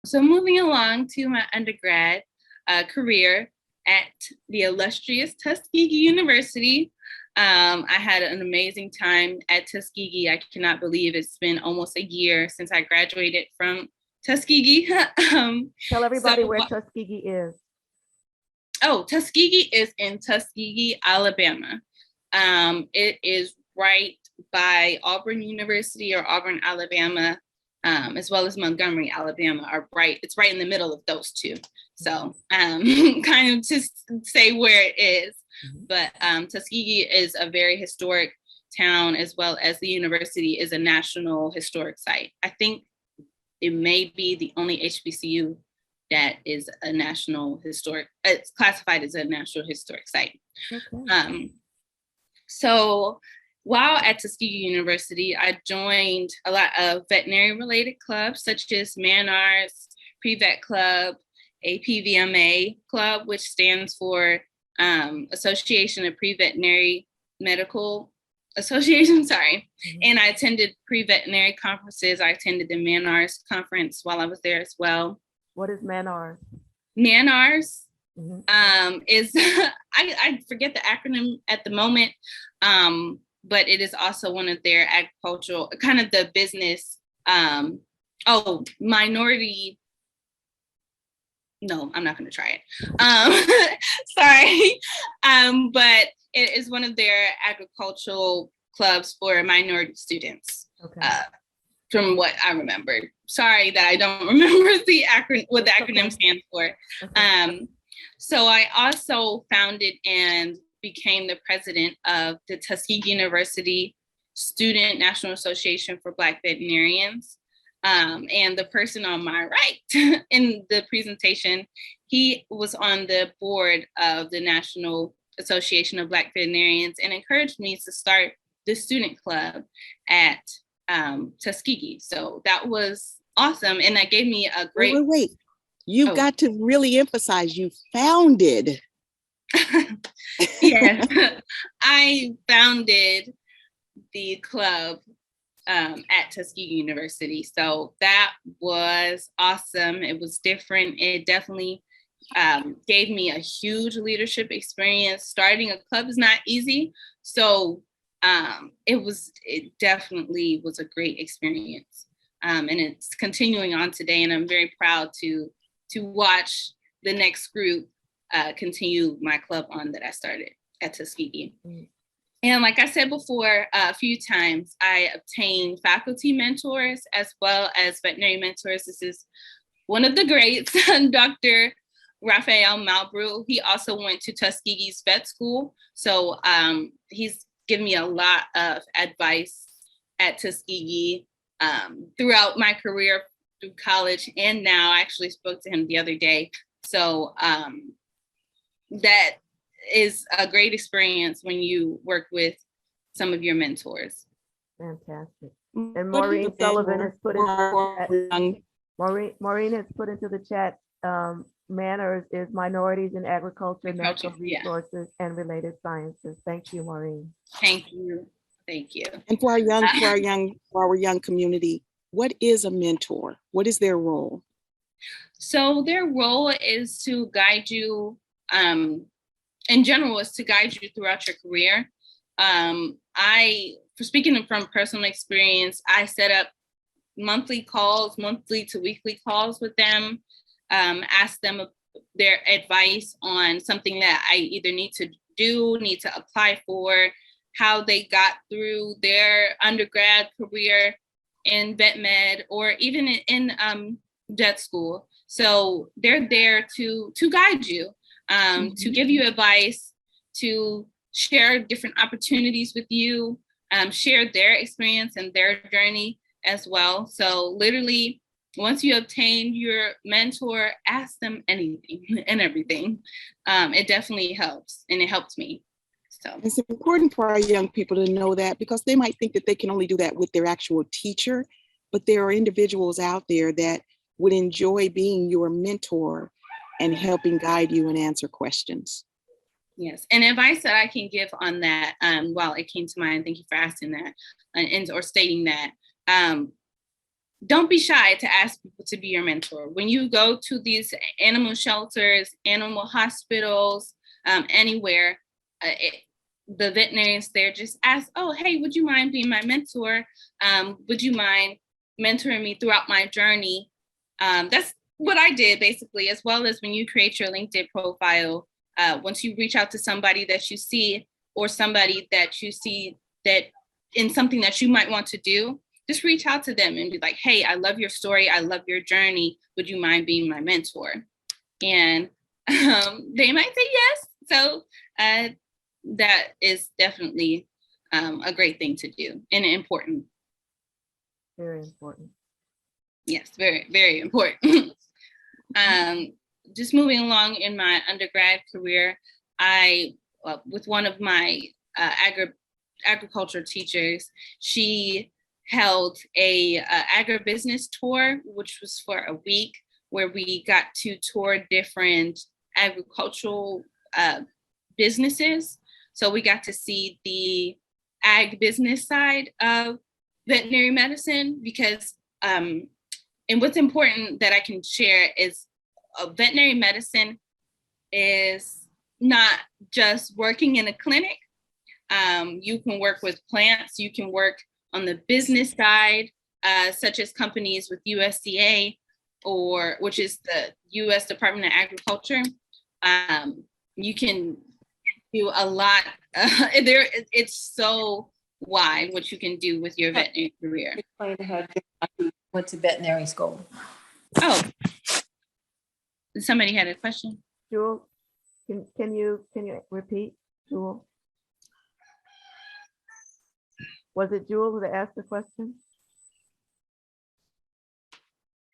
So moving along to my undergrad career at the illustrious Tuskegee University. I had an amazing time at Tuskegee. I cannot believe it's been almost a year since I graduated from Tuskegee. Tell everybody where Tuskegee is. Oh, Tuskegee is in Tuskegee, Alabama. It is right by Auburn University or Auburn, Alabama, as well as Montgomery, Alabama, it's right in the middle of those two. So kind of to say where it is, but Tuskegee is a very historic town, as well as the university is a national historic site. I think it may be the only HBCU that is a national historic, it's classified as a national historic site. Okay. So while at Tuskegee University, I joined a lot of veterinary related clubs, such as MANARS, Pre-Vet Club, APVMA Club, which stands for Association of Pre-Veterinary Medical Association, sorry. And I attended pre-veterinary conferences. I attended the MANARS conference while I was there as well. What is MANARS? MANARS is, I forget the acronym at the moment, but it is also one of their agricultural, kind of the business, minority, no, I'm not going to try it. Sorry. But it is one of their agricultural clubs for minority students. Okay. From what I remember. Sorry that I don't remember what the acronym stands for. Okay. So I also founded and became the president of the Tuskegee University Student National Association for Black Veterinarians. And the person on my right in the presentation, he was on the board of the National Association of Black Veterinarians and encouraged me to start the student club at Tuskegee. So that was awesome. And that gave me a great... Wait. You've got to really emphasize you founded. Yes, I founded the club at Tuskegee University. So that was awesome. It was different. It definitely gave me a huge leadership experience. Starting a club is not easy. So it definitely was a great experience. And it's continuing on today. And I'm very proud to watch the next group continue my club on that I started at Tuskegee. And like I said before, a few times, I obtained faculty mentors as well as veterinary mentors. This is one of the greats, Dr. Raphael Malbrew. He also went to Tuskegee's vet school. So he's given me a lot of advice at Tuskegee throughout my career through college and now. I actually spoke to him the other day. So that is a great experience when you work with some of your mentors. Fantastic. And Maureen Sullivan has put into the chat. Maureen has put into the chat. MANARS is Minorities in Agriculture, Natural Resources, and Related Sciences. Thank you, Maureen. Thank you. Thank you. And for our young community, what is a mentor? What is their role? So their role is to guide you, in general, is to guide you throughout your career. For speaking from personal experience, I set up monthly to weekly calls with them, ask them their advice on something that I either need to apply for, how they got through their undergrad career in vet med or even in vet school. So they're there to guide you, to give you advice, to share different opportunities with you, share their experience and their journey as well. So literally, once you obtain your mentor, ask them anything and everything. It definitely helps, and it helped me. So it's important for our young people to know that, because they might think that they can only do that with their actual teacher, but there are individuals out there that would enjoy being your mentor and helping guide you and answer questions. Yes, and advice that I can give on that, while it came to mind, thank you for asking that or stating that. don't be shy to ask people to be your mentor. When you go to these animal shelters, animal hospitals, anywhere, the veterinarians there just ask, oh, hey, would you mind being my mentor? Would you mind mentoring me throughout my journey? That's what I did basically, as well as when you create your LinkedIn profile, once you reach out to somebody that you see, or somebody that you see that in something that you might want to do, just reach out to them and be like, hey, I love your story. I love your journey. Would you mind being my mentor? And they might say yes. So that is definitely a great thing to do and important. Very important. Yes, very, very important. Just moving along in my undergrad career, I, with one of my agriculture teachers, she held a agribusiness tour, which was for a week, where we got to tour different agricultural businesses. So we got to see the ag business side of veterinary medicine, because and what's important that I can share is veterinary medicine is not just working in a clinic. You can work with plants, you can work on the business side, such as companies with USDA, or which is the U.S. Department of Agriculture. You can do a lot. It's so wide what you can do with your veterinary career. Explain to her you went to veterinary school. Oh, somebody had a question. Jewel, can you repeat, Jewel? Was it Jewel that asked the question?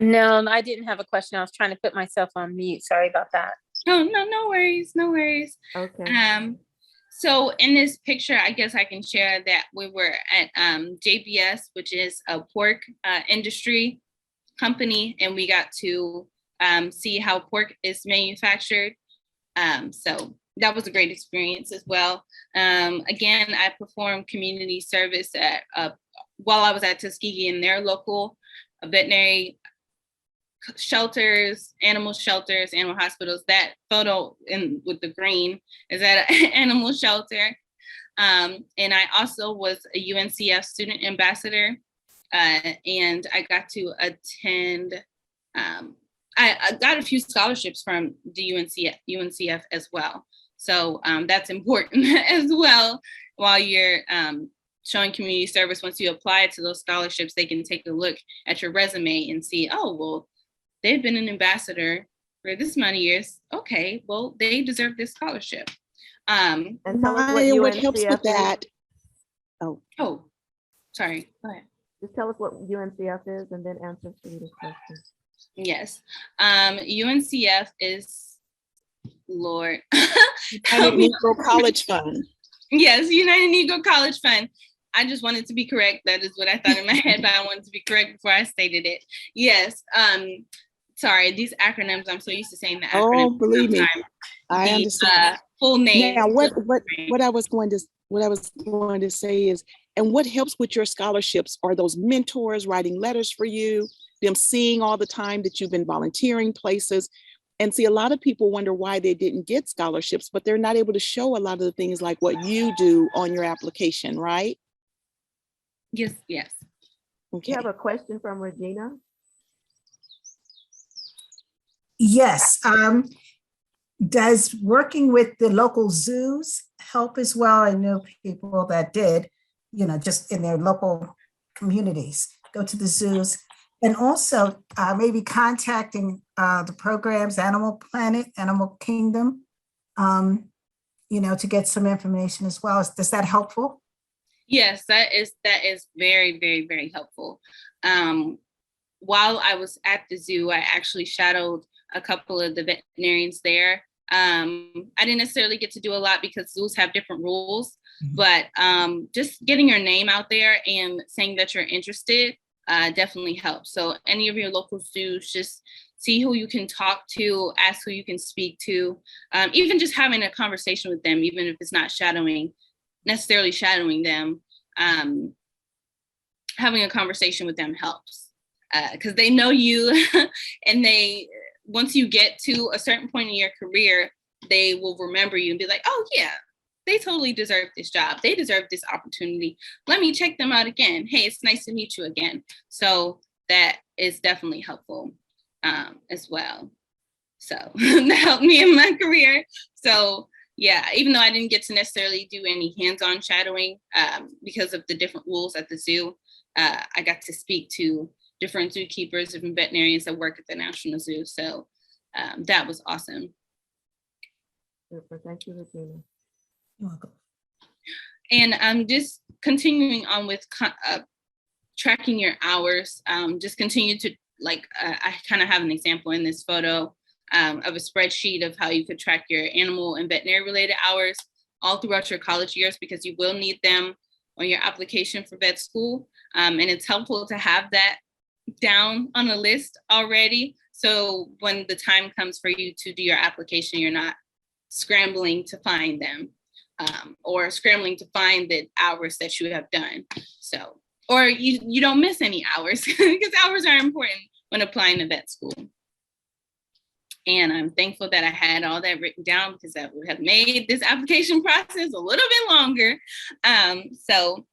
No, I didn't have a question. I was trying to put myself on mute. Sorry about that. Oh, no worries, no worries. Okay. So in this picture, I guess I can share that we were at JBS, which is a pork industry company, and we got to see how pork is manufactured. So that was a great experience as well. Again, I performed community service at while I was at Tuskegee in their local veterinary shelters, animal hospitals. That photo in with the green is at an animal shelter. And I also was a UNCF student ambassador, and I got to attend. I got a few scholarships from the UNCF as well. So that's important as well. While you're showing community service, once you apply to those scholarships, they can take a look at your resume and see, oh, well, they've been an ambassador for this many years. Okay, well, they deserve this scholarship. And tell us what helps with that. Oh, sorry, go ahead. Just tell us what UNCF is and then answer Sarita's question. Yes, UNCF is, Lord. United Negro College Fund. Yes, United Negro College Fund. I just wanted to be correct. That is what I thought in my head, but I wanted to be correct before I stated it. Yes. Sorry, these acronyms, I'm so used to saying the acronyms. Oh, believe me, I understand. Full name. Now, what I was going to say is, and what helps with your scholarships are those mentors writing letters for you, them seeing all the time that you've been volunteering places. And see, a lot of people wonder why they didn't get scholarships, but they're not able to show a lot of the things like what you do on your application, right? Yes, yes. Okay. You have a question from Regina? Yes. Does working with the local zoos help as well? I know people that did, just in their local communities, go to the zoos. And also maybe contacting the programs, Animal Planet, Animal Kingdom, to get some information as well. Is that helpful? Yes, that is very, very, very helpful. While I was at the zoo, I actually shadowed a couple of the veterinarians there. I didn't necessarily get to do a lot because zoos have different rules, but just getting your name out there and saying that you're interested definitely helps. So any of your local zoos, just see who you can talk to, ask who you can speak to, even just having a conversation with them, even if it's not necessarily shadowing them, having a conversation with them helps. because they know you and once you get to a certain point in your career, they will remember you and be like, oh yeah, they totally deserve this job. They deserve this opportunity. Let me check them out again. Hey, it's nice to meet you again. So that is definitely helpful as well. So that helped me in my career. So yeah, even though I didn't get to necessarily do any hands-on shadowing because of the different rules at the zoo, I got to speak to different zookeepers, different veterinarians that work at the National Zoo. So that was awesome. Super. Thank you, Regina. You're welcome. And I'm just continuing on with tracking your hours. Just continue to, I kind of have an example in this photo of a spreadsheet of how you could track your animal and veterinary related hours all throughout your college years, because you will need them on your application for vet school. And it's helpful to have that down on a list already. So when the time comes for you to do your application, you're not scrambling to find them or scrambling to find the hours that you have done. So, or you don't miss any hours because hours are important when applying to vet school. And I'm thankful that I had all that written down, because that would have made this application process a little bit longer. So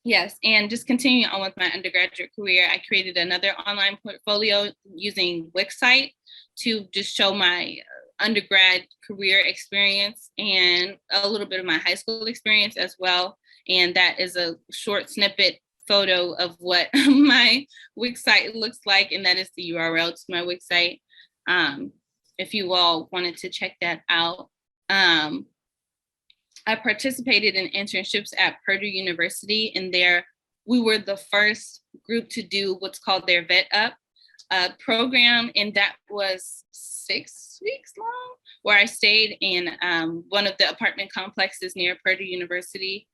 yes, and just continuing on with my undergraduate career, I created another online portfolio using Wixsite to just show my undergrad career experience and a little bit of my high school experience as well. And that is a short snippet photo of what my Wixsite looks like, and that is the URL to my Wixsite. If you all wanted to check that out. I participated in internships at Purdue University, and there we were the first group to do what's called their Vet Up program, and that was 6 weeks long, where I stayed in one of the apartment complexes near Purdue University,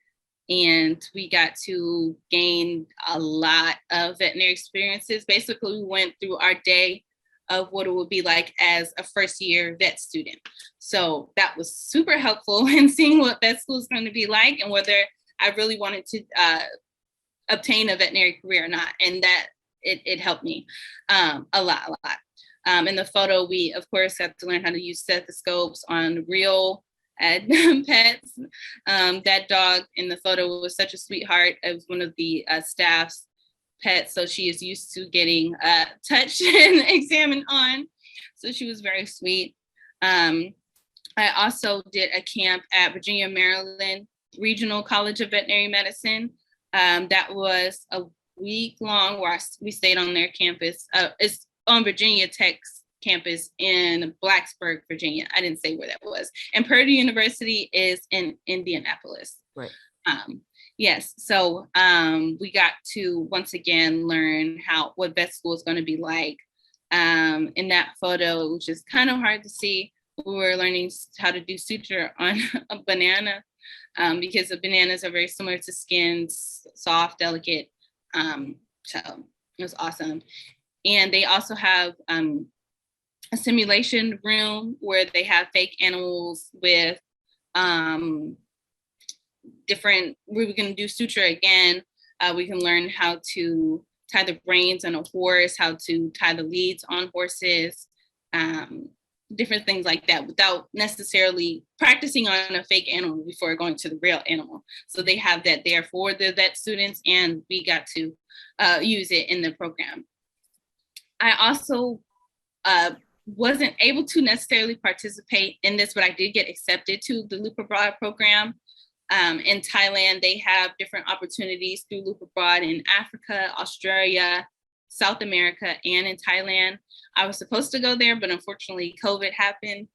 and we got to gain a lot of veterinary experiences. Basically, we went through our day of what it would be like as a first year vet student. So that was super helpful in seeing what vet school is going to be like and whether I really wanted to obtain a veterinary career or not. And that it helped me a lot. In the photo, we of course have to learn how to use stethoscopes on real pets. That dog in the photo was such a sweetheart. It was one of the staff's pets, so she is used to getting touched and examined on. So she was very sweet. I also did a camp at Virginia, Maryland Regional College of Veterinary Medicine. That was a week long where we stayed on their campus. It's on Virginia Tech's campus in Blacksburg, Virginia. I didn't say where that was. And Purdue University is in Indianapolis. Right. Yes, so we got to once again learn what vet school is going to be like. In that photo, it was just kind of hard to see. We were learning how to do suture on a banana because the bananas are very similar to skins, soft, delicate. So it was awesome. And they also have a simulation room where they have fake animals with we can do suture again. We can learn how to tie the reins on a horse, how to tie the leads on horses, different things like that without necessarily practicing on a fake animal before going to the real animal. So they have that there for the vet students, and we got to use it in the program. I also wasn't able to necessarily participate in this, but I did get accepted to the Loop Abroad program. In Thailand, they have different opportunities through Loop Abroad in Africa, Australia, South America, and in Thailand. I was supposed to go there, but unfortunately COVID happened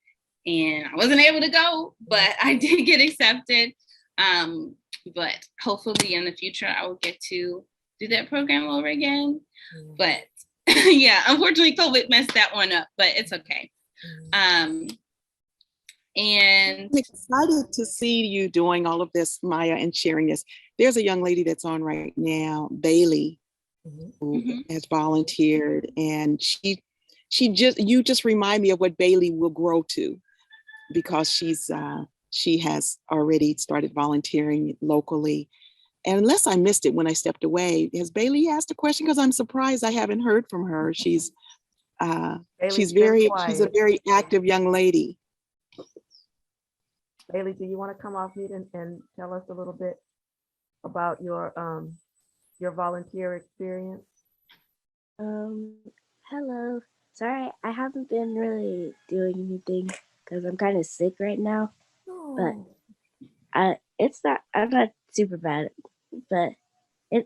and I wasn't able to go, but I did get accepted. But hopefully in the future, I will get to do that program over again. But yeah, unfortunately COVID messed that one up, but it's okay. And I'm excited to see you doing all of this, Maya, and sharing this. There's a young lady that's on right now, Bailey, who has volunteered, and you just remind me of what Bailey will grow to, because she has already started volunteering locally. And unless I missed it when I stepped away, has Bailey asked a question? Because I'm surprised I haven't heard from her. She's Bailey's been she's a quiet. very active young lady. Bailey, do you want to come off mute and tell us a little bit about your volunteer experience? Hello. Sorry, I haven't been really doing anything because I'm kind of sick right now. But I'm not super bad, but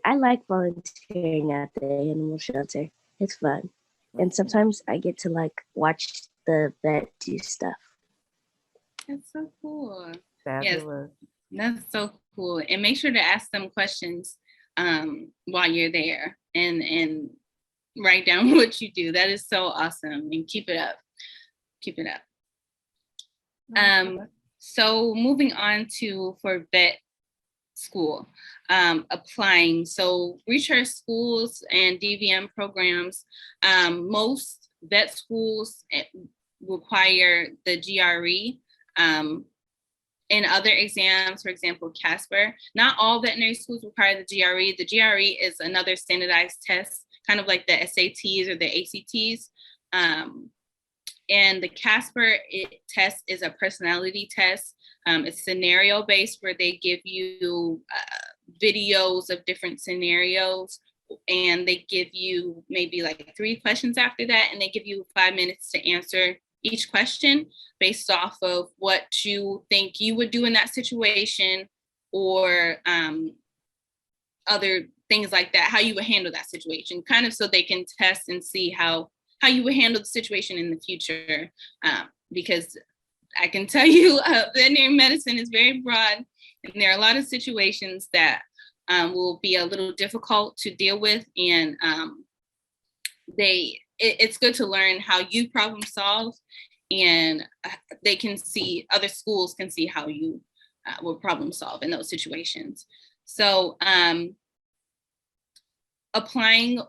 I like volunteering at the animal shelter. It's fun. And sometimes I get to like watch the vet do stuff. That's so cool. Fabulous. Yes, that's so cool. And make sure to ask them questions while you're there and write down what you do. That is so awesome. And keep it up. Keep it up. So moving on to for vet school, applying. So research schools and DVM programs, most vet schools require the GRE and other exams, for example, Casper. Not all veterinary schools require the GRE. The GRE is another standardized test, kind of like the SATs or the ACTs. And the Casper test is a personality test. It's scenario based where they give you videos of different scenarios and they give you maybe like 3 questions after that. And they give you 5 minutes to answer each question based off of what you think you would do in that situation or other things like that, how you would handle that situation, kind of so they can test and see how you would handle the situation in the future. Because I can tell you veterinary medicine is very broad and there are a lot of situations that will be a little difficult to deal with. And it's good to learn how you problem solve and they can see, other schools can see how you will problem solve in those situations. So applying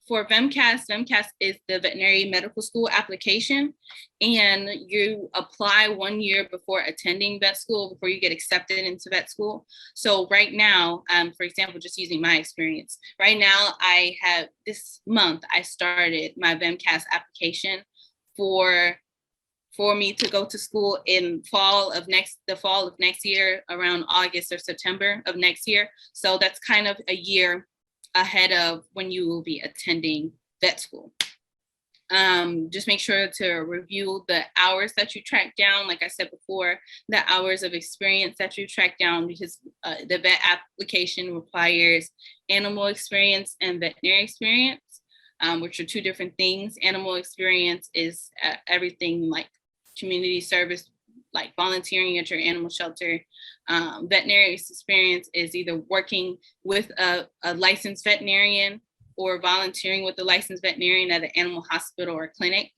for VEMCAS is the veterinary medical school application, and you apply 1 year before attending vet school, before you get accepted into vet school. So right now, for example, just using my experience, right now this month, I started my VEMCAS application for me to go to school in the fall of next year, around August or September of next year. So that's kind of a year ahead of when you will be attending vet school. Just make sure to review the hours that you track down. Like I said before, the hours of experience that you track down, because the vet application requires animal experience and veterinary experience, which are 2 different things. Animal experience is everything like community service, like volunteering at your animal shelter. Veterinary experience is either working with a licensed veterinarian or volunteering with a licensed veterinarian at an animal hospital or clinic.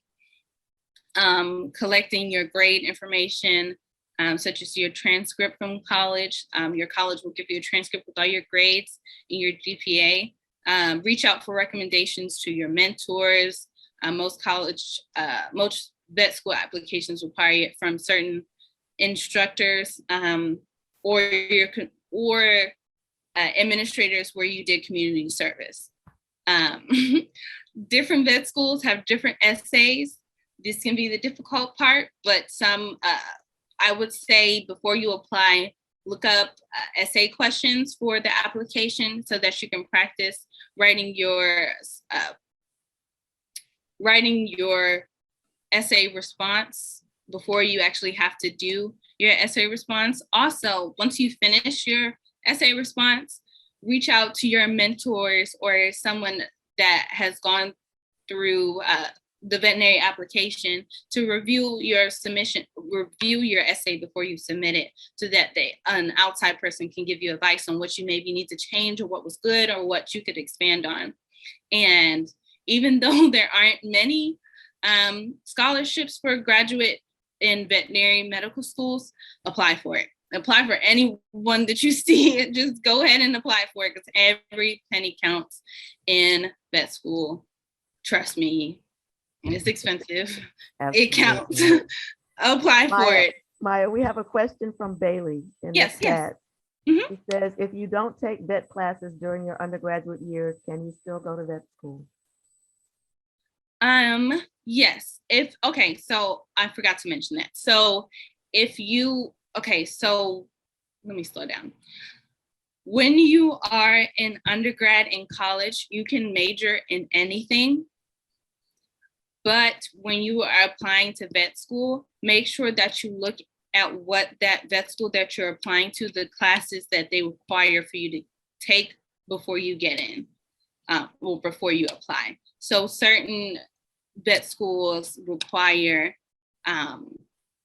Collecting your grade information, such as your transcript from college. Your college will give you a transcript with all your grades and your GPA. Reach out for recommendations to your mentors. Most vet school applications require it from certain instructors or administrators where you did community service. Different vet schools have different essays. This can be the difficult part, but some, I would say before you apply, look up essay questions for the application so that you can practice writing your essay response before you actually have to do your essay response. Also, once you finish your essay response, reach out to your mentors or someone that has gone through the veterinary application to review your submission, review your essay before you submit it, so that an outside person can give you advice on what you maybe need to change or what was good or what you could expand on. And even though there aren't many scholarships for graduate in veterinary medical schools, apply for it. Apply for any one that you see. Just go ahead and apply for it, because every penny counts in vet school. Trust me, it's expensive. Absolutely. It counts. Apply for it. Maya, we have a question from Bailey in the chat. Mhm. It says, if you don't take vet classes during your undergraduate years, can you still go to vet school? Yes. Okay, so I forgot to mention that. So let me slow down. When you are in undergrad in college, you can major in anything. But when you are applying to vet school, make sure that you look at what that vet school that you're applying to, the classes that they require for you to take before you get in, before you apply. So certain vet schools require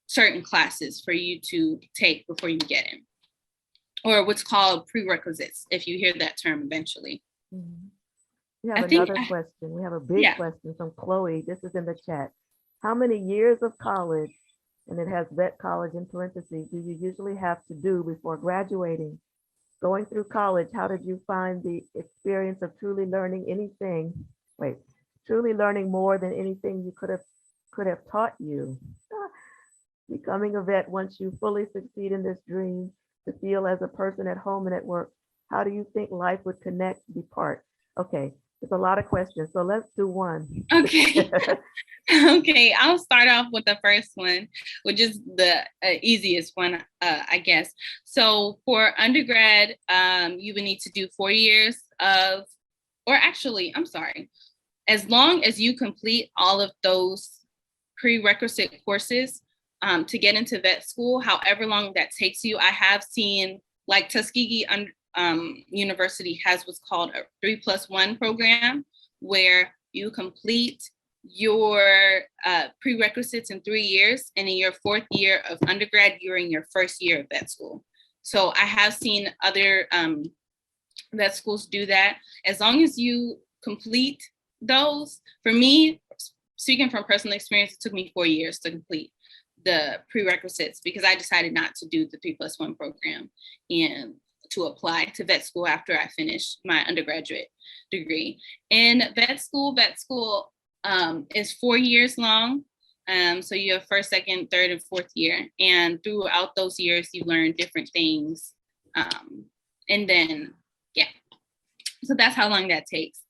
certain classes for you to take before you get in, or what's called prerequisites, if you hear that term eventually. Mhm. We have I think another question. We have a big yeah. question from Chloe. This is in the chat. How many years of college, and it has vet college in parentheses, do you usually have to do before graduating? Going through college, how did you find the experience of truly learning truly learning more than anything you could have taught you? Becoming a vet, once you fully succeed in this dream, to feel as a person at home and at work, how do you think life would connect, be part? Okay, there's a lot of questions, so let's do one. Okay. Okay, I'll start off with the first one, which is the easiest one, I guess. So for undergrad, you would need to do 4 years of, or actually, I'm sorry, as long as you complete all of those prerequisite courses to get into vet school, however long that takes you. I have seen, like, Tuskegee University has what's called a 3+1 program, where you complete your prerequisites in 3 years, and in your 4th year of undergrad, you're in your 1st year of vet school. So I have seen other vet schools do that. As long as you complete those, for me, speaking from personal experience, it took me 4 years to complete the prerequisites, because I decided not to do the 3+1 program and to apply to vet school after I finished my undergraduate degree. And vet school is 4 years long. So you have 1st, 2nd, 3rd, and 4th year. And throughout those years, you learn different things. And then, yeah, so that's how long that takes.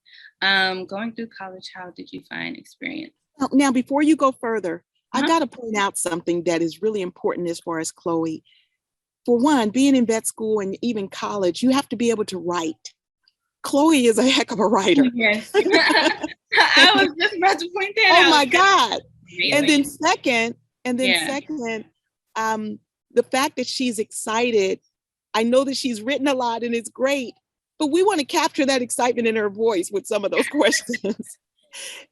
Going through college, how did you find experience? Now, before you go further, I got to point out something that is really important as far as Chloe. For one, being in vet school and even college, you have to be able to write. Chloe is a heck of a writer. Yes. I was just about to point that out. Oh my God. Amazing. And then second, the fact that she's excited, I know that she's written a lot and it's great, but we want to capture that excitement in her voice with some of those questions.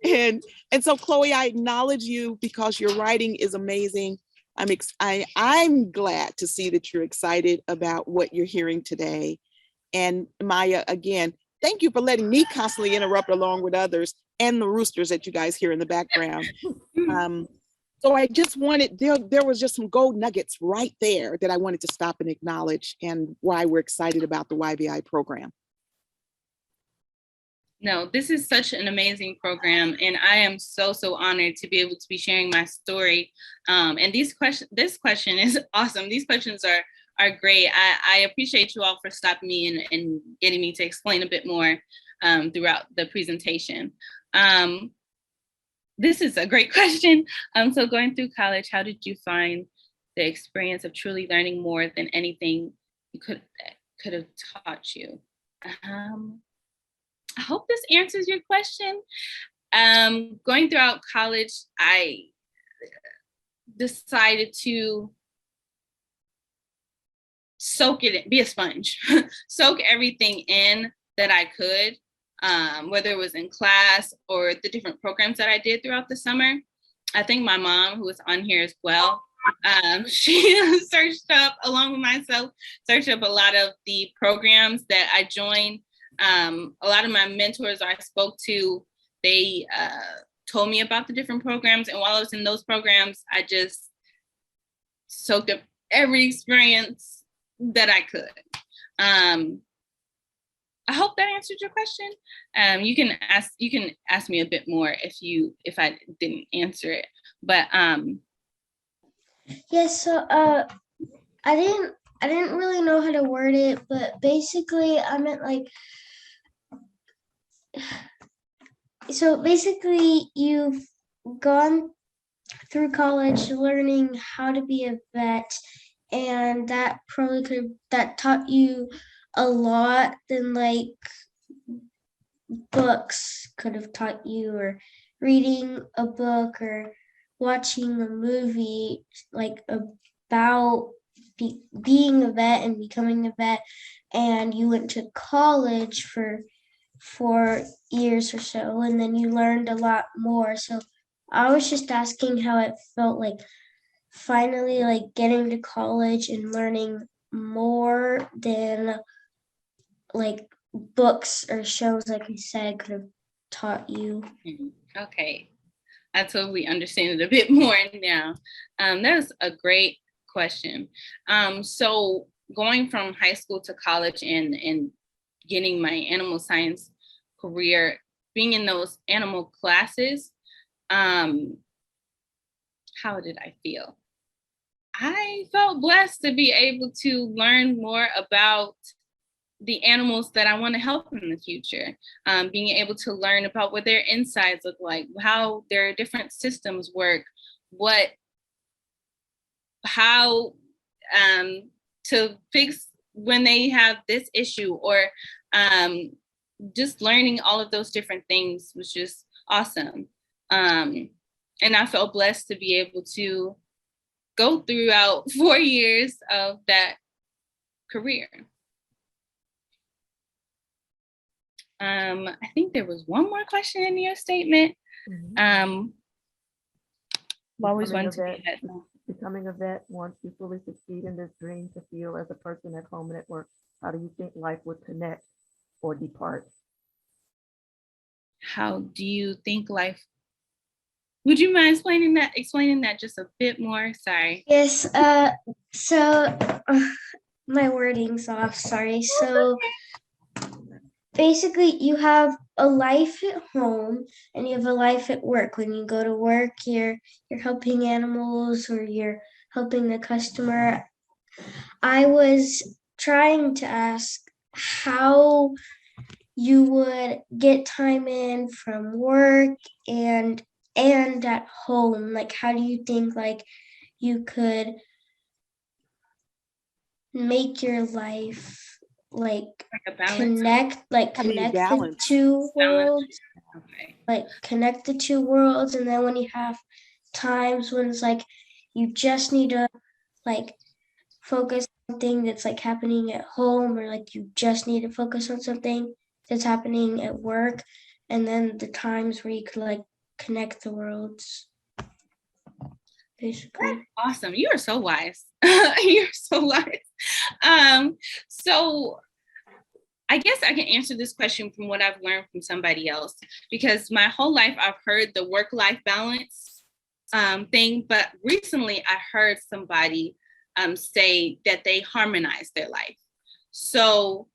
And so Chloe, I acknowledge you because your writing is amazing. I'm glad to see that you're excited about what you're hearing today. And Maya, again, thank you for letting me constantly interrupt along with others and the roosters that you guys hear in the background. So I just wanted, there was just some gold nuggets right there that I wanted to stop and acknowledge, and why we're excited about the YVI program. No, this is such an amazing program, and I am so honored to be able to be sharing my story. And this question is awesome. These questions are great. I appreciate you all for stopping me and getting me to explain a bit more throughout the presentation. This is a great question. So going through college, how did you find the experience of truly learning more than anything you could have taught you? I hope this answers your question. Going throughout college, I decided to soak it in, be a sponge, soak everything in that I could, whether it was in class or the different programs that I did throughout the summer. I think my mom, who is on here as well, she searched up, along with myself, searched up a lot of the programs that I joined. A lot of my mentors I spoke to, they told me about the different programs. And while I was in those programs, I just soaked up every experience that I could. I hope that answered your question. You can ask me a bit more if I didn't answer it. But yes, so I didn't I didn't really know how to word it, but basically I meant like, so basically you've gone through college learning how to be a vet, and that probably that taught you a lot than like books could have taught you, or reading a book or watching a movie like about being a vet and becoming a vet. And you went to college for 4 years or so, and then you learned a lot more. So I was just asking how it felt like finally like getting to college and learning more than like books or shows, like I said, could have taught you. Okay, I totally understand it a bit more now. That's a great question. So going from high school to college and getting my animal science career, being in those animal classes, how did I feel? I felt blessed to be able to learn more about the animals that I want to help in the future. Being able to learn about what their insides look like, how their different systems work, how to fix when they have this issue, or just learning all of those different things was just awesome. And I felt blessed to be able to go throughout 4 years of that career. I think there was one more question in your statement. Always wanted to be a vet. Becoming a vet, once you fully succeed in this dream to feel as a person at home and at work, how do you think life would connect or depart? How do you think life? Would you mind explaining that just a bit more? Sorry. Yes, so my wording's off, sorry. So basically you have a life at home and you have a life at work. When you go to work, you're helping animals or you're helping the customer. I was trying to ask how you would get time in from work and at home. Like, how do you think like you could make your life like connect the balance. two worlds? Okay. Like connect the two worlds, and then when you have times when it's like you just need to like focus on something that's like happening at home, or like you just need to focus on something that's happening at work, and then the times where you could like connect the worlds, basically. Awesome. You are so wise. You're so wise. So I guess I can answer this question from what I've learned from somebody else, because my whole life I've heard the work-life balance thing, but recently I heard somebody say that they harmonize their life. So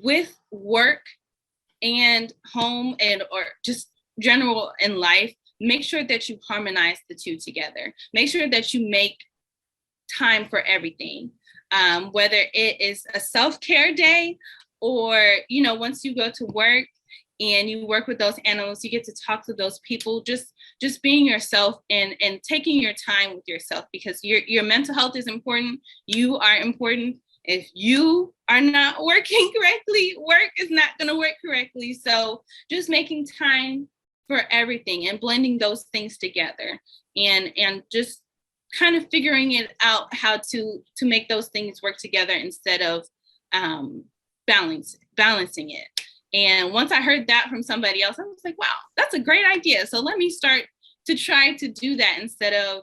with work and home and or just general in life, make sure that you harmonize the two together. Make sure that you make time for everything, whether it is a self-care day, or, you know, once you go to work and you work with those animals, you get to talk to those people, just being yourself and taking your time with yourself, because your mental health is important. You are important. If you are not working correctly, work is not going to work correctly. So just making time for everything and blending those things together, and just kind of figuring it out how to make those things work together instead of balancing it. And once I heard that from somebody else, I was like, wow, that's a great idea. So let me start to try to do that instead of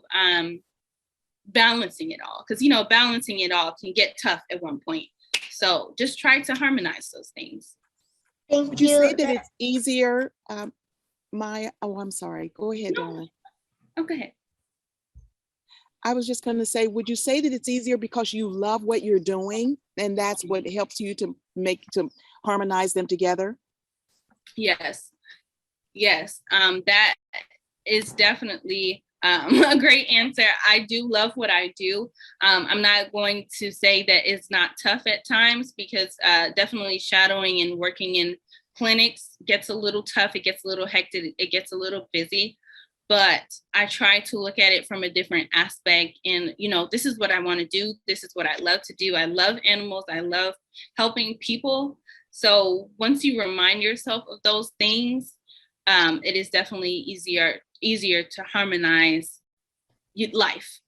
balancing it all. Because, you know, balancing it all can get tough at one point. So just try to harmonize those things. Would you say that it's easier, Maya? Oh, I'm sorry. Go ahead, darling. Oh, go ahead. I was just going to say, would you say that it's easier because you love what you're doing and that's what helps you to harmonize them together? Yes. That is definitely a great answer. I do love what I do. I'm not going to say that it's not tough at times, because definitely shadowing and working in clinics gets a little tough. It gets a little hectic. It gets a little busy. But I try to look at it from a different aspect. And, you know, this is what I want to do. This is what I love to do. I love animals. I love helping people. So once you remind yourself of those things, it is definitely easier to harmonize life,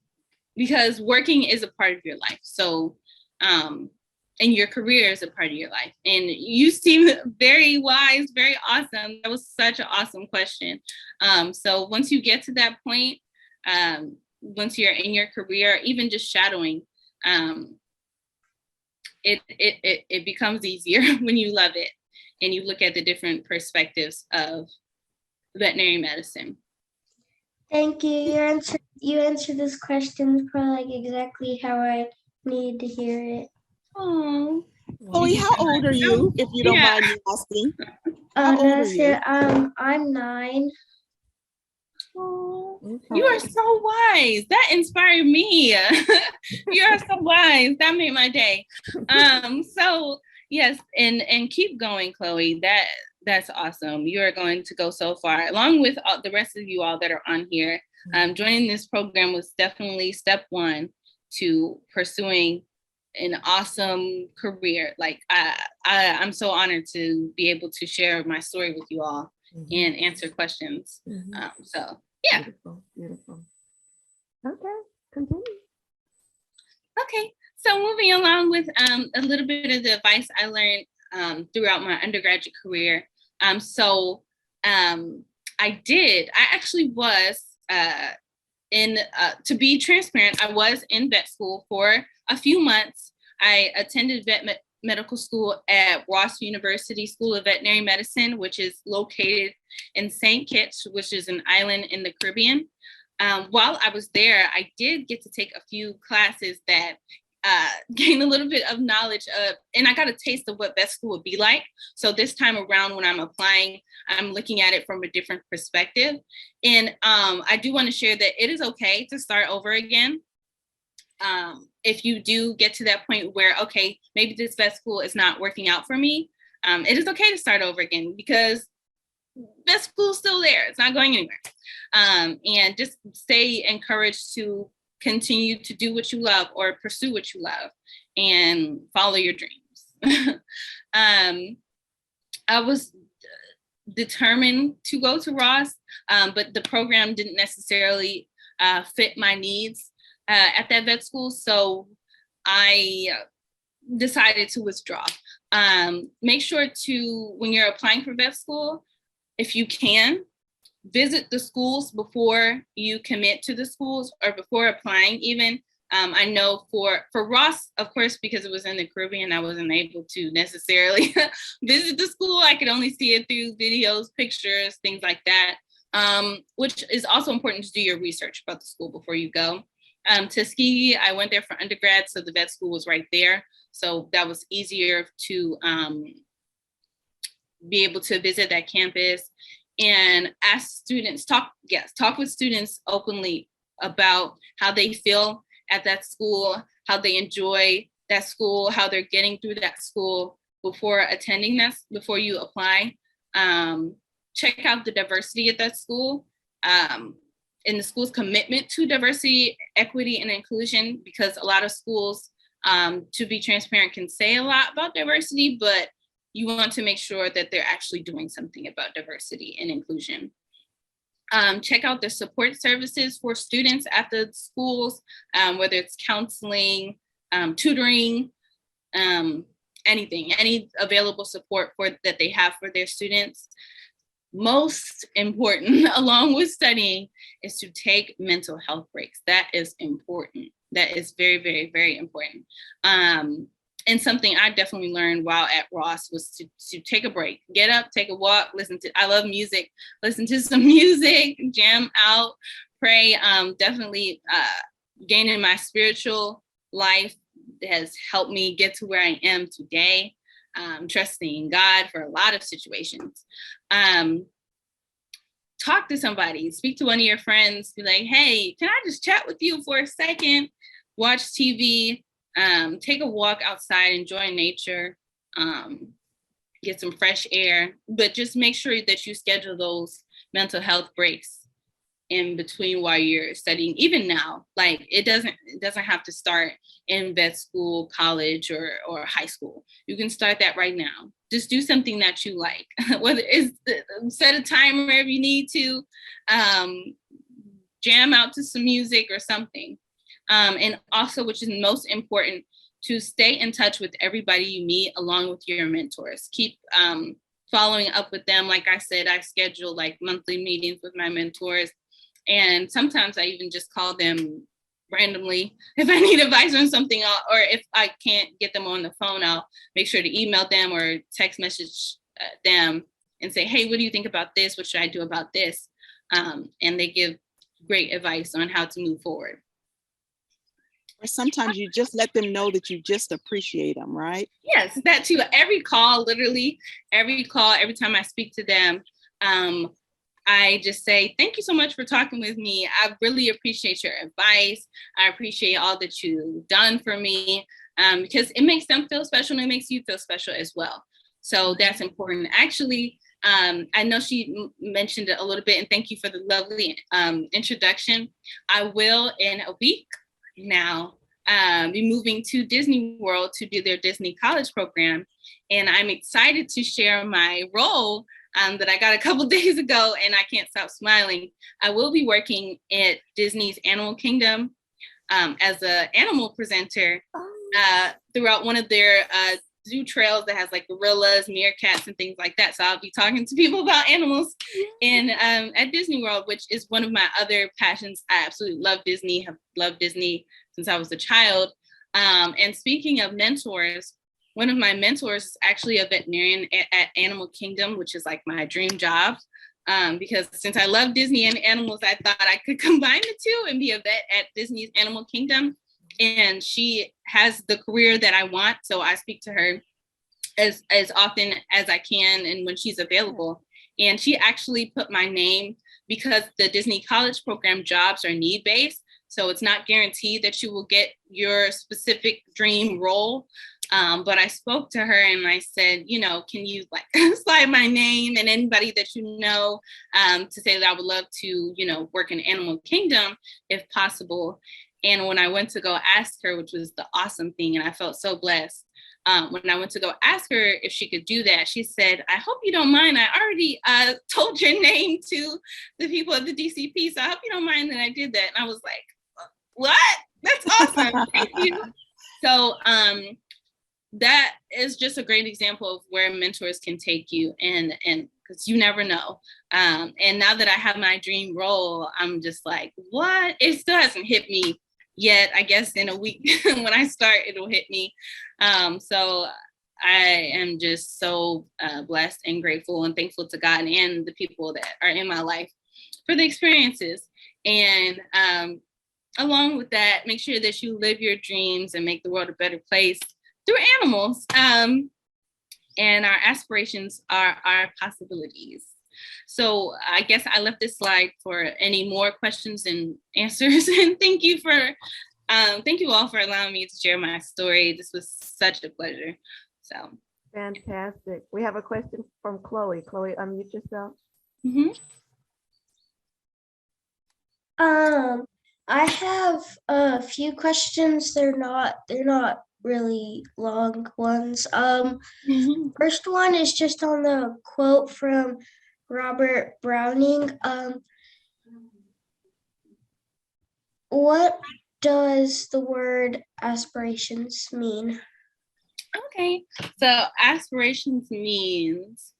because working is a part of your life. So, and your career is a part of your life. And you seem very wise, very awesome. That was such an awesome question. So once you get to that point, once you're in your career, even just shadowing, it becomes easier when you love it and you look at the different perspectives of veterinary medicine. Thank you. You answered this question for like exactly how I needed to hear it. Oh, Chloe, how old are you, if you don't mind me asking? How old are you? I'm 9. oh, you are so wise. That inspired me. You are so wise. That made my day. So yes, and keep going, Chloe. That's awesome. You are going to go so far, along with all, the rest of you all that are on here. Joining this program was definitely step one to pursuing an awesome career. Like I'm so honored to be able to share my story with you all and answer questions. So yeah. Beautiful. Okay, continue. Okay, so moving along with a little bit of the advice I learned throughout my undergraduate career. I actually was to be transparent, I was in vet school for a few months. I attended medical school at Ross University School of Veterinary Medicine, which is located in St. Kitts, which is an island in the Caribbean. While I was there, I did get to take a few classes that gained a little bit of knowledge of, and I got a taste of what vet school would be like. So this time around, when I'm applying, I'm looking at it from a different perspective. And I do want to share that it is okay to start over again. If you do get to that point where, okay, maybe this vet school is not working out for me, it is okay to start over again, because vet school is still there. It's not going anywhere. And just stay encouraged to continue to do what you love or pursue what you love and follow your dreams. I was determined to go to Ross, but the program didn't necessarily fit my needs at that vet school. So I decided to withdraw. Make sure to, when you're applying for vet school, if you can, visit the schools before you commit to the schools or before applying even. I know for Ross, of course, because it was in the Caribbean, I wasn't able to necessarily visit the school. I could only see it through videos, pictures, things like that, which is also important to do your research about the school before you go. Tuskegee, I went there for undergrad, so the vet school was right there. So that was easier to be able to visit that campus and ask students, talk with students openly about how they feel at that school, how they enjoy that school, how they're getting through that school before attending that, before you apply. Check out the diversity at that school and the school's commitment to diversity, equity, and inclusion, because a lot of schools, to be transparent, can say a lot about diversity, but you want to make sure that they're actually doing something about diversity and inclusion. Check out the support services for students at the schools, whether it's counseling, tutoring, anything, any available support that they have for their students. Most important, along with studying, is to take mental health breaks. That is important. That is very, very, very important. And something I definitely learned while at Ross was to take a break, get up, take a walk, I love music, listen to some music, jam out, pray. Definitely gaining my spiritual life has helped me get to where I am today. Trusting God for a lot of situations. talk to somebody, speak to one of your friends, be like, hey, can I just chat with you for a second? Watch TV, take a walk outside, enjoy nature, get some fresh air, but just make sure that you schedule those mental health breaks in between while you're studying. Even now, like it doesn't have to start in vet school, college, or high school. You can start that right now. Just do something that you like, whether it's set a timer if you need to, jam out to some music or something. And also, which is most important, to stay in touch with everybody you meet along with your mentors. Keep following up with them. Like I said, I schedule like monthly meetings with my mentors. And sometimes I even just call them randomly if I need advice on something, or if I can't get them on the phone, I'll make sure to email them or text message them and say, hey, what do you think about this? What should I do about this? And they give great advice on how to move forward. Or sometimes you just let them know that you just appreciate them, right? Yes, that too. Every call, literally every time I speak to them, I just say, thank you so much for talking with me. I really appreciate your advice. I appreciate all that you've done for me, because it makes them feel special and it makes you feel special as well. So that's important. Actually, I know she mentioned it a little bit, and thank you for the lovely introduction. I will, in a week now, be moving to Disney World to do their Disney College program. And I'm excited to share my role that I got a couple days ago, and I can't stop smiling. I will be working at Disney's Animal Kingdom as an animal presenter throughout one of their zoo trails that has like gorillas, meerkats, and things like that. So I'll be talking to people about animals in at Disney World, which is one of my other passions. I absolutely love Disney, have loved Disney since I was a child. And speaking of mentors, one of my mentors is actually a veterinarian at Animal Kingdom, which is like my dream job. Because since I love Disney and animals, I thought I could combine the two and be a vet at Disney's Animal Kingdom. And she has the career that I want. So I speak to her as often as I can and when she's available. And she actually put my name, because the Disney College program jobs are need-based. So it's not guaranteed that you will get your specific dream role. But I spoke to her and I said, you know, can you like slide my name and anybody that you know, to say that I would love to, you know, work in Animal Kingdom if possible. And when I went to go ask her, which was the awesome thing, and I felt so blessed, when I went to go ask her if she could do that, she said, I hope you don't mind. I already told your name to the people at the DCP, so I hope you don't mind that I did that. And I was like, what? That's awesome. Thank you. So that is just a great example of where mentors can take you, and because you never know. And now that I have my dream role, I'm just like, what? It still hasn't hit me yet. I guess in a week when I start, it'll hit me. So I am just so blessed and grateful and thankful to God and the people that are in my life for the experiences. And along with that, make sure that you live your dreams and make the world a better place through animals. And our aspirations are our possibilities. So I guess I left this slide for any more questions and answers. And thank you all for allowing me to share my story. This was such a pleasure. So fantastic. We have a question from Chloe. Chloe, unmute yourself. Mm-hmm. I have a few questions. They're not really long ones. First one is just on the quote from Robert Browning. What does the word aspirations mean? Okay, so aspirations means,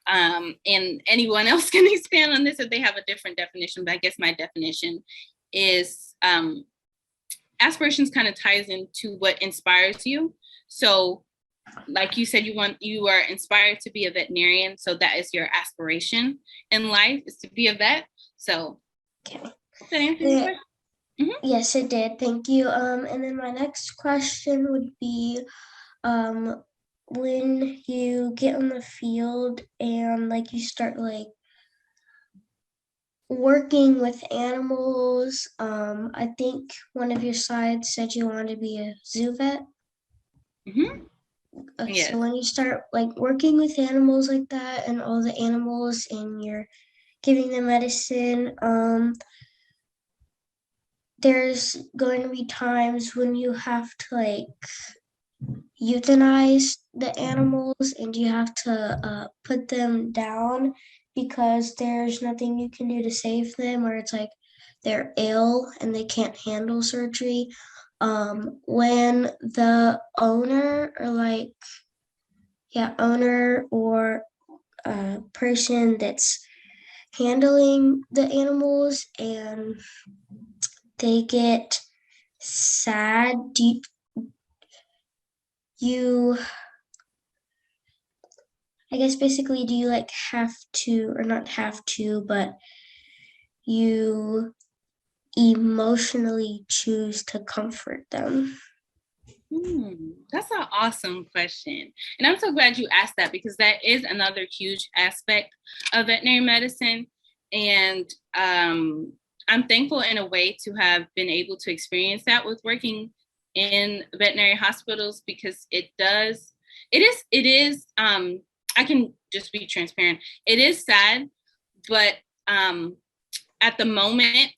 and anyone else can expand on this if they have a different definition, but I guess my definition is aspirations kind of ties into what inspires you. So like you said, you are inspired to be a veterinarian. So that is your aspiration in life, is to be a vet. So Okay. Does that answer your question? Mm-hmm. Yes, it did. Thank you. And then my next question would be, when you get on the field and like you start like working with animals. I think one of your slides said you wanted to be a zoo vet. Mhm. Yes. So when you start like working with animals like that and all the animals and you're giving them medicine, there's going to be times when you have to like euthanize the animals and you have to put them down because there's nothing you can do to save them, or it's like they're ill and they can't handle surgery. When the owner or owner or person that's handling the animals and they get sad, you I guess basically do you like have to, or not have to, but you emotionally choose to comfort them? That's an awesome question. And I'm so glad you asked that, because that is another huge aspect of veterinary medicine. And I'm thankful in a way to have been able to experience that with working in veterinary hospitals, because it is, I can just be transparent. It is sad, but at the moment,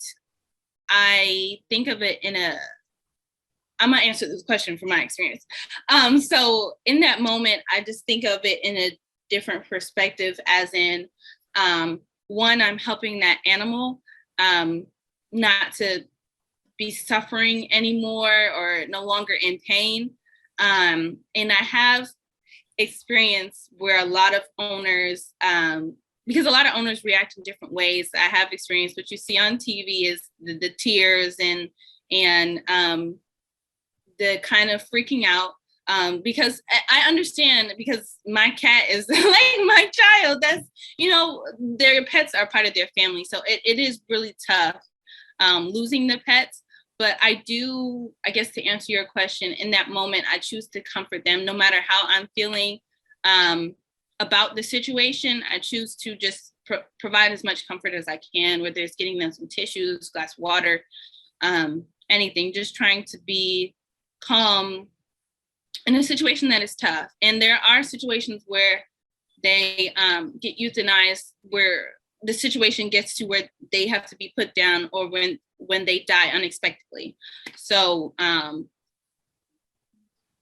I think of it I'm gonna answer this question from my experience. So in that moment, I just think of it in a different perspective, as in, one, I'm helping that animal not to be suffering anymore or no longer in pain. And I have experience where a lot of owners, because a lot of owners react in different ways. I have experienced what you see on TV is the tears and the kind of freaking out, because I understand, because my cat is like my child. That's, their pets are part of their family. So it is really tough losing the pets. But I guess to answer your question, in that moment, I choose to comfort them no matter how I'm feeling about the situation. I choose to just provide as much comfort as I can, whether it's getting them some tissues, glass of water, anything, just trying to be calm in a situation that is tough. And there are situations where they get euthanized, where the situation gets to where they have to be put down, or when they die unexpectedly. So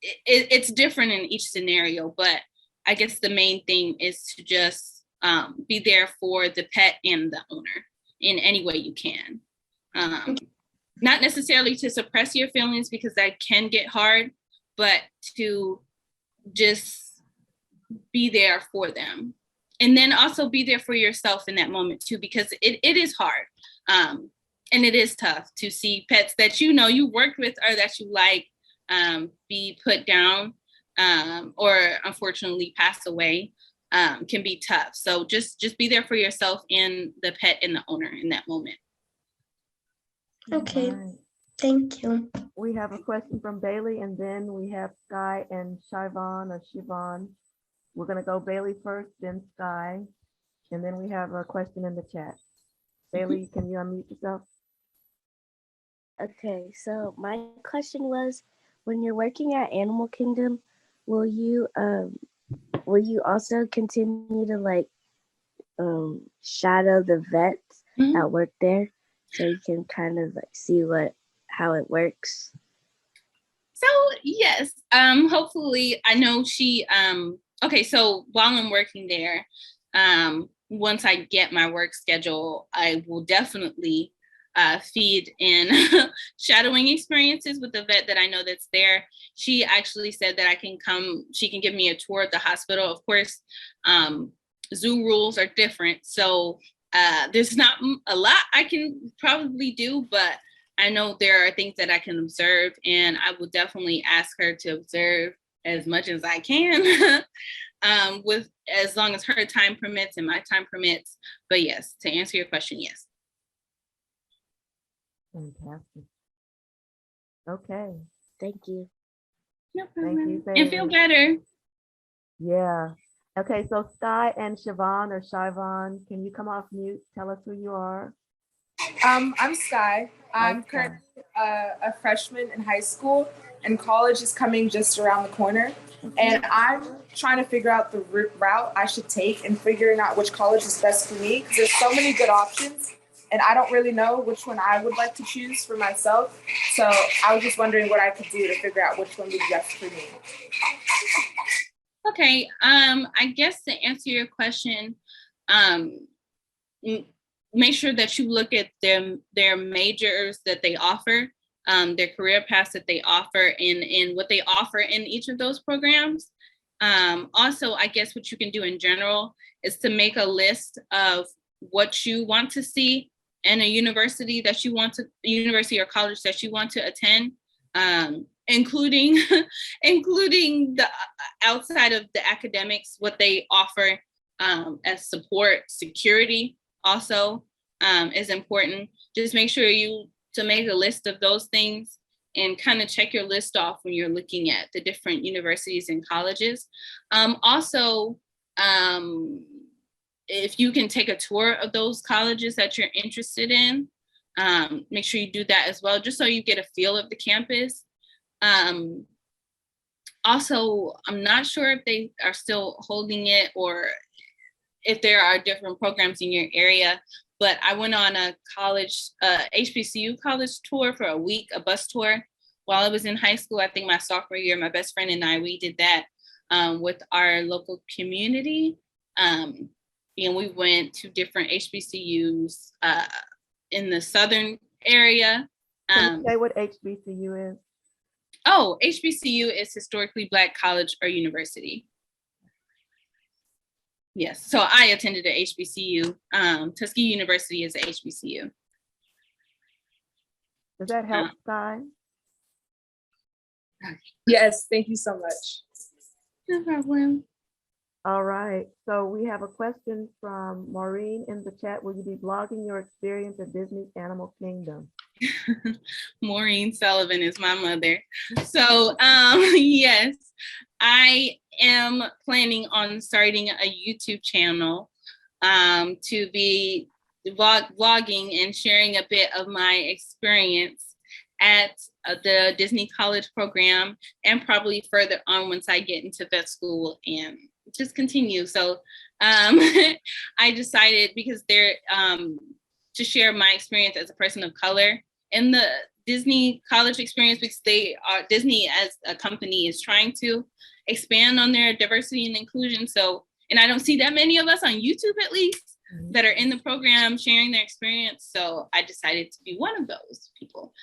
it's different in each scenario, but I guess the main thing is to just be there for the pet and the owner in any way you can. Not necessarily to suppress your feelings, because that can get hard, but to just be there for them. And then also be there for yourself in that moment too, because it is hard. And it is tough to see pets that you worked with or that you like be put down or unfortunately pass away. Can be tough. So just be there for yourself and the pet and the owner in that moment. Okay, Right. thank you. We have a question from Bailey, and then we have Skye and Siobhan. We're gonna go Bailey first, then Skye, and then we have a question in the chat. Bailey, can you unmute yourself? Okay, so my question was, when you're working at Animal Kingdom, will you also continue to shadow the vets that work there, so you can kind of see how it works? So yes, hopefully, I know she, okay, so while I'm working there, once I get my work schedule, I will definitely feed in shadowing experiences with the vet that I know that's there. She actually said that she can give me a tour of the hospital. Of course, zoo rules are different, so there's not a lot I can probably do, but I know there are things that I can observe, and I will definitely ask her to observe as much as I can, with as long as her time permits and my time permits. But yes, to answer your question, yes. Fantastic. Okay. Thank you. No Thank problem. you, And feel Bailey. better. Yeah. Okay, so Skye and Siobhan, can you come off mute? Tell us who you are. I'm Skye. I'm Skye. currently a freshman in high school, and college is coming just around the corner. And I'm trying to figure out the route I should take and figuring out which college is best for me, because there's so many good options, and I don't really know which one I would like to choose for myself. So I was just wondering what I could do to figure out which one would be best for me. Okay, I guess to answer your question, make sure that you look at their majors that they offer, their career paths that they offer, and what they offer in each of those programs. Also, I guess what you can do in general is to make a list of what you want to see in a university that you want to, university or college that you want to attend, including the outside of the academics, what they offer as support, security also is important. Just make sure to make a list of those things and kind of check your list off when you're looking at the different universities and colleges. Also, if you can take a tour of those colleges that you're interested in, make sure you do that as well, just so you get a feel of the campus. Also, I'm not sure if they are still holding it or if there are different programs in your area, but I went on a college, HBCU college tour for a week, a bus tour while I was in high school. I think my sophomore year, my best friend and I, we did that with our local community. And we went to different HBCUs in the southern area. Can you say what HBCU is? Oh, HBCU is Historically Black College or University. Yes, so I attended a HBCU. Tuskegee University is a HBCU. Does that help, Skye? Yes, thank you so much. No problem. All right, so we have a question from Maureen in the chat. Will you be blogging your experience at Disney's Animal Kingdom? Maureen Sullivan is my mother. So yes, I am planning on starting a YouTube channel to be vlogging and sharing a bit of my experience at the Disney College program, and probably further on once I get into vet school and just continue. So I decided, because they're to share my experience as a person of color in the Disney College experience, because Disney as a company is trying to expand on their diversity and inclusion. So, and I don't see that many of us on YouTube, at least, that are in the program sharing their experience. So I decided to be one of those people.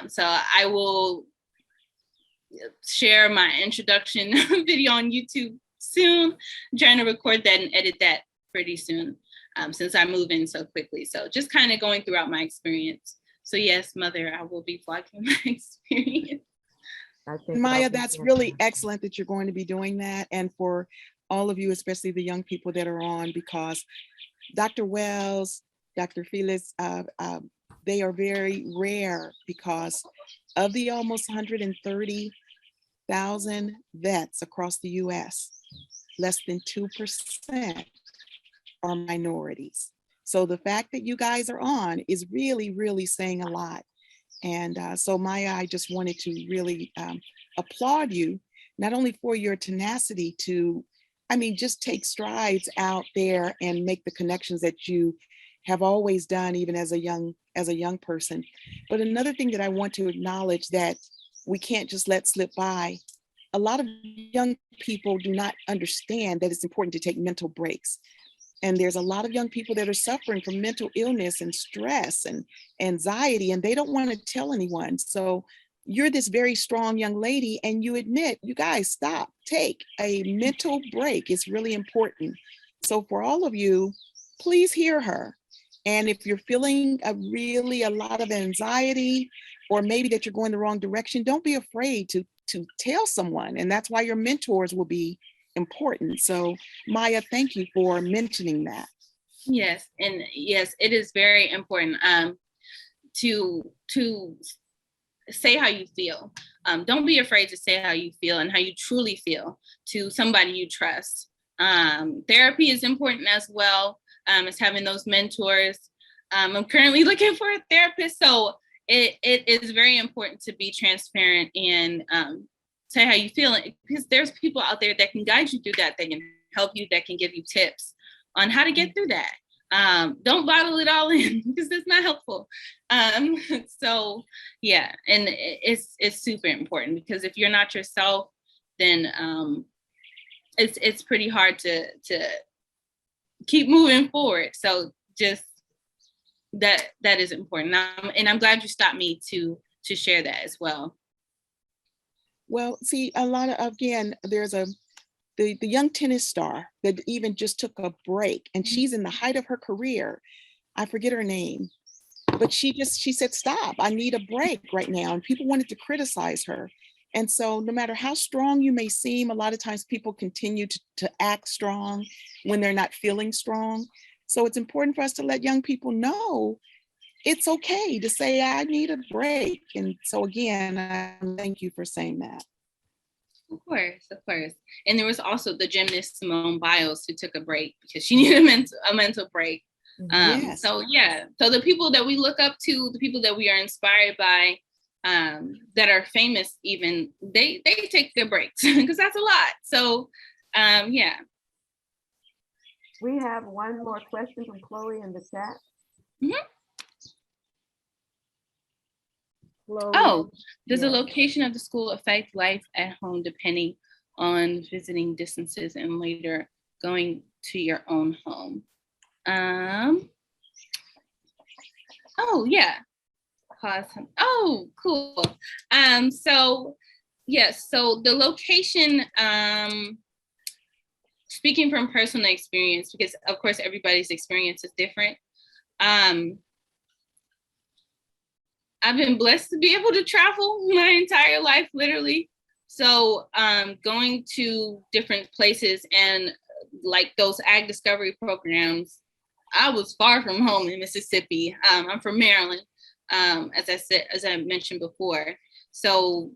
So I will share my introduction video on YouTube soon. I'm trying to record that and edit that pretty soon, since I move in so quickly. So just kind of going throughout my experience. So yes, Mother, I will be vlogging my experience. Maya, that's really excellent that you're going to be doing that. And for all of you, especially the young people that are on, because Dr. Wells, Dr. Felix, they are very rare, because of the almost 130,000 vets across the US, less than 2% are minorities. So the fact that you guys are on is really, really saying a lot. And so Maya, I just wanted to really applaud you, not only for your tenacity to, just take strides out there and make the connections that you have always done, even as a young person. But another thing that I want to acknowledge that we can't just let slip by, a lot of young people do not understand that it's important to take mental breaks. And there's a lot of young people that are suffering from mental illness and stress and anxiety, and they don't want to tell anyone. So you're this very strong young lady, and you admit, you guys, stop, take a mental break. It's really important. So for all of you, please hear her. And if you're feeling a lot of anxiety, or maybe that you're going the wrong direction, don't be afraid to tell someone. And that's why your mentors will be important. So Maya, thank you for mentioning that. Yes, and yes, it is very important to say how you feel. Don't be afraid to say how you feel and how you truly feel to somebody you trust. Therapy is important as well, as having those mentors. I'm currently looking for a therapist. So it is very important to be transparent and say how you feel, because there's people out there that can guide you through that can help you, that can give you tips on how to get through that. Don't bottle it all in, because that's not helpful. So yeah, and it's super important, because if you're not yourself, then it's pretty hard to keep moving forward. So just that is important. And I'm glad you stopped me to share that as well. Well, see, a lot of, again, there's the young tennis star that even just took a break, and she's in the height of her career. I forget her name, but she said, stop, I need a break right now. And people wanted to criticize her. And so no matter how strong you may seem, a lot of times people continue to act strong when they're not feeling strong. So it's important for us to let young people know it's okay to say, I need a break. And so again, thank you for saying that. Of course. And there was also the gymnast Simone Biles, who took a break because she needed a mental break. Yes. So yeah, so the people that we look up to, the people that we are inspired by, that are famous, even they take their breaks, because that's a lot. So yeah. We have one more question from Chloe in the chat. Mm-hmm. Chloe, Oh, does the yeah. location of the school affect life at home depending on visiting distances and later going to your own home? Oh yeah. Oh, cool. So yes, so the location, speaking from personal experience, because of course everybody's experience is different. I've been blessed to be able to travel my entire life, literally. So going to different places, and like those ag discovery programs, I was far from home in Mississippi. I'm from Maryland, as I mentioned before. So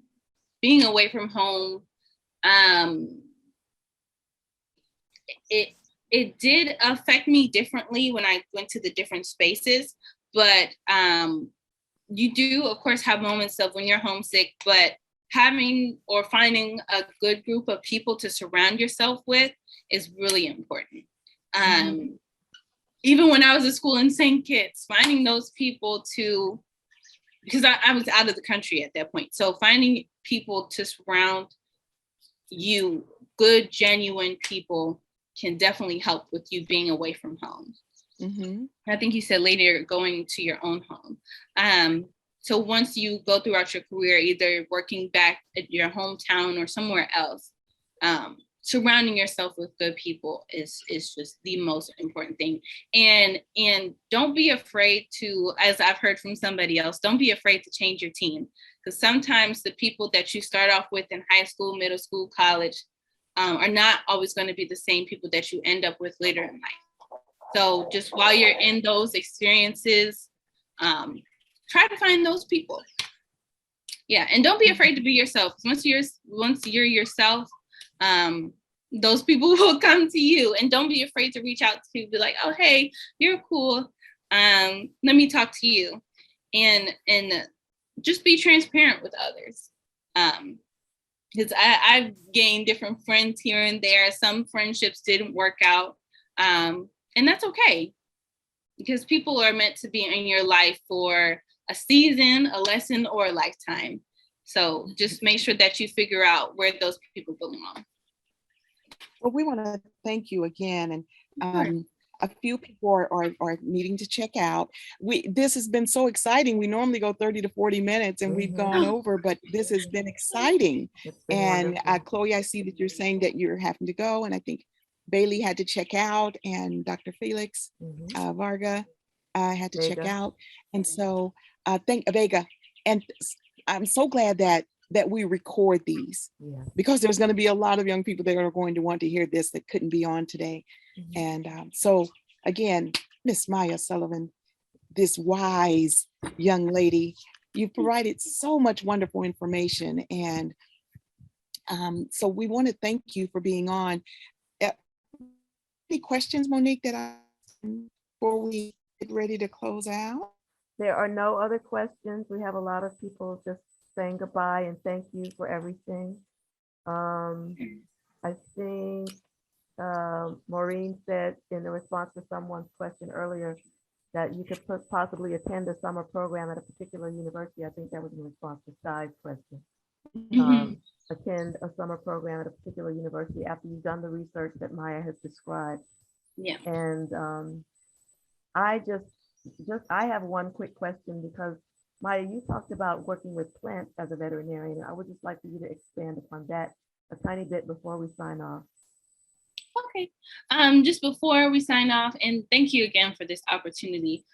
being away from home, it did affect me differently when I went to the different spaces, but you do, of course, have moments of when you're homesick, but having or finding a good group of people to surround yourself with is really important. Even when I was at school in St. Kitts, finding those people because I was out of the country at that point. So finding people to surround you, good, genuine people, can definitely help with you being away from home. I think you said later going to your own home. So once you go throughout your career, either working back at your hometown or somewhere else, surrounding yourself with good people is just the most important thing. And don't be afraid to, as I've heard from somebody else, don't be afraid to change your team, because sometimes the people that you start off with in high school, middle school, college, are not always going to be the same people that you end up with later in life. So just while you're in those experiences, try to find those people. Yeah, and don't be afraid to be yourself. Once you're yourself, those people will come to you. And don't be afraid to reach out to, be like, oh, hey, you're cool. Let me talk to you. And just be transparent with others. Because I've gained different friends here and there. Some friendships didn't work out. And that's okay, because people are meant to be in your life for a season, a lesson, or a lifetime. So just make sure that you figure out where those people belong. Well, we want to thank you again. And a few people are needing to check out. This has been so exciting. We normally go 30 to 40 minutes and we've gone over, but this has been exciting. And Chloe, I see that you're saying that you're having to go. And I think Bailey had to check out, and Dr. Felix Varga had to check out. And so thank Vega. And I'm so glad that we record these, because there's going to be a lot of young people that are going to want to hear this that couldn't be on today. And so again, Miss Maya Sullivan, this wise young lady, you've provided so much wonderful information. And so we want to thank you for being on. Any questions, Monique, before we get ready to close out. There are no other questions. We have a lot of people just saying goodbye and thank you for everything. I think Maureen said in the response to someone's question earlier that you could possibly attend a summer program at a particular university. I think that was in response to Skye's question. Attend a summer program at a particular university after you've done the research that Maya has described. Yeah. And I have one quick question, because Maya, you talked about working with plants as a veterinarian. I would just like for you to expand upon that a tiny bit before we sign off. Okay. Just before we sign off, and thank you again for this opportunity.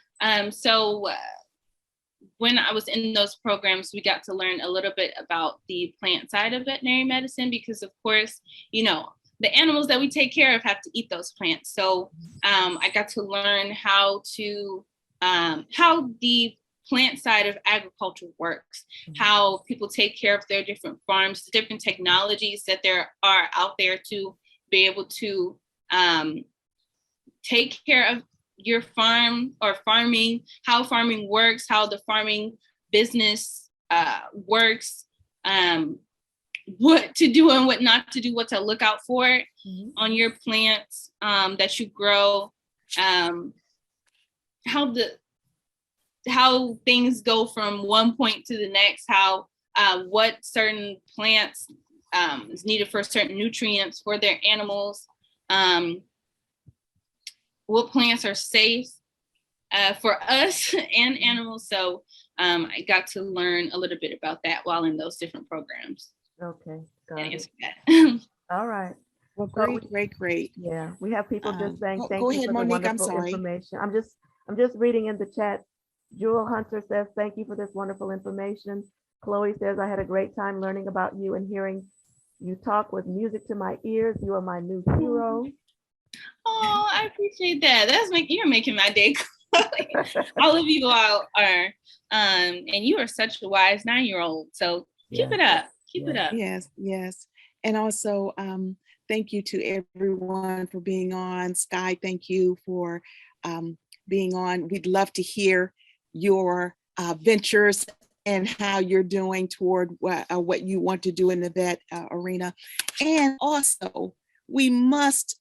When I was in those programs, we got to learn a little bit about the plant side of veterinary medicine, because of course, you know, the animals that we take care of have to eat those plants. So I got to learn how the plant side of agriculture works, how people take care of their different farms, different technologies that there are out there to be able to take care of your farm or farming, how farming works, how the farming business works, what to do and what not to do, what to look out for on your plants that you grow, how things go from one point to the next, how what certain plants is needed for certain nutrients for their animals, what plants are safe for us and animals. So I got to learn a little bit about that while in those different programs. Okay, got it. All right. Well, So great. yeah, we have people just saying thank Go you ahead, for the Monique, I'm wonderful sorry. information. I'm just reading in the chat. Jewel Hunter says, thank you for this wonderful information. Chloe says, I had a great time learning about you and hearing you talk with music to my ears. You are my new hero. Oh, I appreciate that. You're making my day. All of you all are, and you are such a wise 9-year-old. So keep it up. Keep it up. Yes. And also, thank you to everyone for being on. Skye, thank you for being on. We'd love to hear your ventures and how you're doing toward what you want to do in the vet arena. And also, we must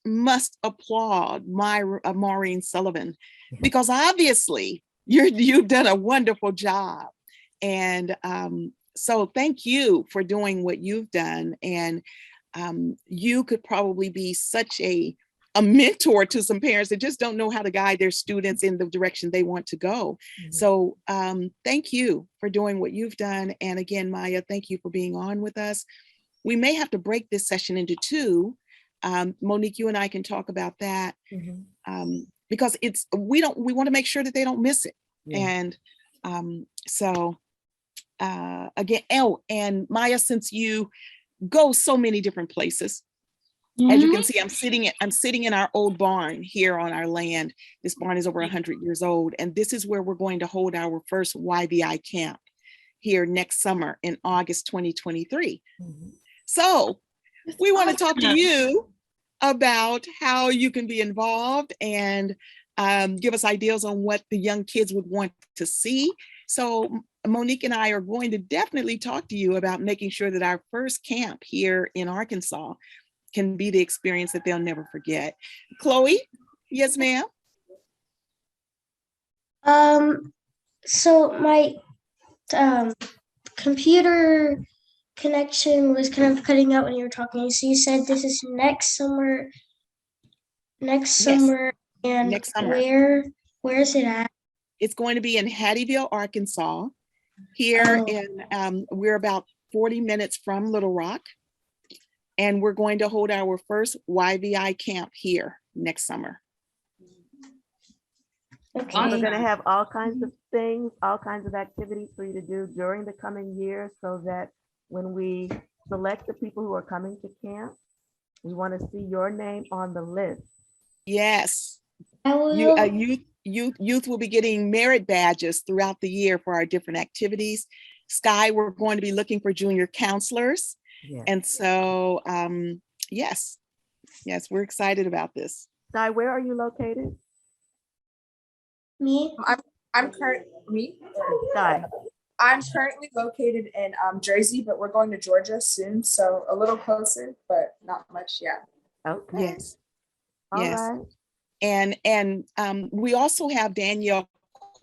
applaud Maureen Sullivan, because obviously you've done a wonderful job. And so thank you for doing what you've done. And you could probably be such a mentor to some parents that just don't know how to guide their students in the direction they want to go. So thank you for doing what you've done. And again, Maya, thank you for being on with us. We may have to break this session into two. Monique, you and I can talk about that because we want to make sure that they don't miss it. And again, and Maya, since you go so many different places, as you can see, I'm sitting in our old barn here on our land. This barn is over 100 years old, and this is where we're going to hold our first YVI camp here next summer in August 2023. So we want to talk to you about how you can be involved and give us ideas on what the young kids would want to see. So Monique and I are going to definitely talk to you about making sure that our first camp here in Arkansas can be the experience that they'll never forget. Chloe, yes, ma'am. So my computer connection was kind of cutting out when you were talking. So you said this is next summer. Next summer, and next summer. Where is it at? It's going to be in Hattieville, Arkansas. Here we're about 40 minutes from Little Rock. And we're going to hold our first YVI camp here next summer. Okay. We're going to have all kinds of things, all kinds of activities for you to do during the coming year, so that when we select the people who are coming to camp, we want to see your name on the list. Yes. Youth will be getting merit badges throughout the year for our different activities. Skye, we're going to be looking for junior counselors. And so, yes, we're excited about this. Skye, where are you located? Me? I'm currently Skye. I'm currently located in Jersey, but we're going to Georgia soon, so a little closer, but not much yet. Okay. Yes, All yes. right. And we also have Danielle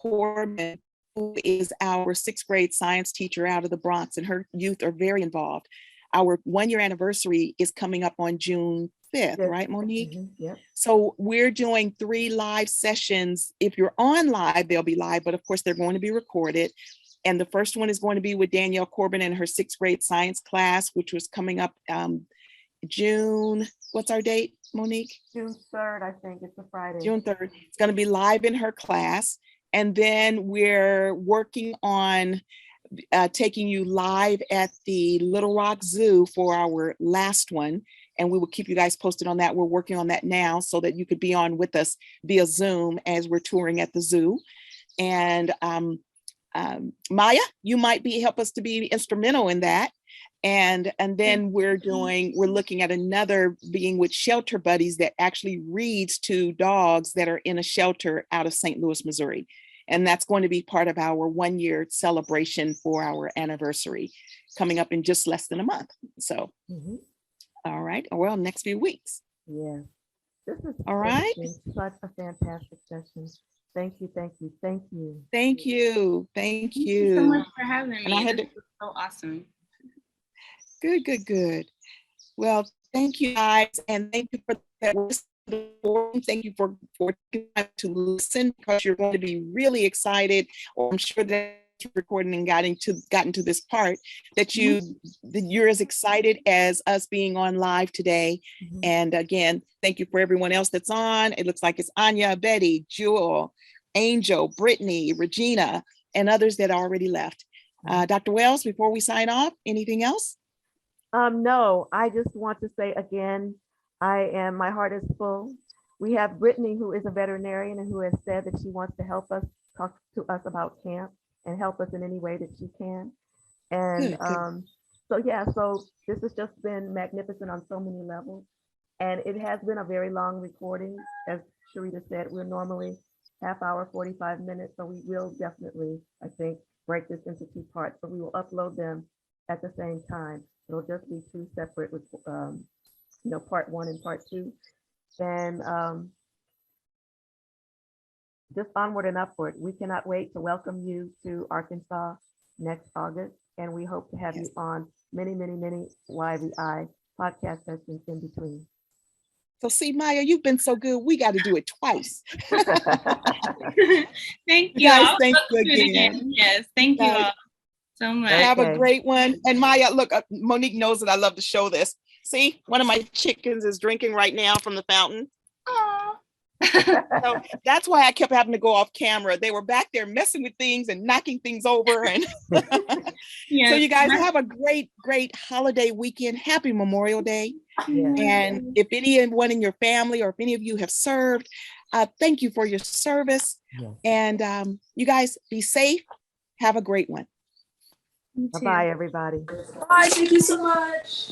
Corbin, who is our 6th grade science teacher out of the Bronx, and her youth are very involved. Our 1-year anniversary is coming up on June 5th, Yes. right, Monique? Yep. So we're doing 3 live sessions. If you're on live, they'll be live, but of course they're going to be recorded. And the first one is going to be with Danielle Corbin and her 6th grade science class, which was coming up June, what's our date, Monique? June 3rd, I think it's a Friday. June 3rd. It's going to be live in her class. And then we're working on taking you live at the Little Rock Zoo for our last one. And we will keep you guys posted on that. We're working on that now so that you could be on with us via Zoom as we're touring at the zoo. And Maya, you might help us to be instrumental in that. And then we're looking at another being with Shelter Buddies that actually reads to dogs that are in a shelter out of St. Louis, Missouri. And that's going to be part of our 1-year celebration for our anniversary coming up in just less than a month. So, all right, well, next few weeks. Yeah. This is All right. such a fantastic session. Thank you, thank you, thank you. Thank you. Thank Thank you so you. much for having me. And I had This was so awesome. Good, good, good. Well, thank you guys. And thank you for that. Thank you for taking time to listen, because you're going to be really excited, or I'm sure that recording and gotten to this part that you're as excited as us being on live today. And again, thank you for everyone else that's on. It looks like it's Anya, Betty, Jewel, Angel, Brittany, Regina, and others that already left. Dr. Wells, before we sign off, anything else? No, I just want to say again, my heart is full. We have Brittany, who is a veterinarian and who has said that she wants to help us, talk to us about camp and help us in any way that she can. And so this has just been magnificent on so many levels. And it has been a very long recording. As Sharita said, we're normally half hour, 45 minutes. So we will definitely, I think, break this into 2 parts, but we will upload them at the same time. It'll just be 2 separate with, part 1 and part 2. And just onward and upward. We cannot wait to welcome you to Arkansas next August. And we hope to have you on many, many, many YVI podcast sessions in between. So see, Maya, you've been so good. We got to do it twice. Thank you. Guys, I'll thank look you to it again. Yes, thank you all so much. Have a great one. And Maya, look, Monique knows that I love to show this. See, one of my chickens is drinking right now from the fountain. So that's why I kept having to go off camera. They were back there messing with things and knocking things over. And so you guys have a great, great holiday weekend. Happy Memorial Day. And if anyone in your family or if any of you have served, thank you for your service. And you guys be safe. Have a great one. Bye-bye, everybody. Bye, thank you so much.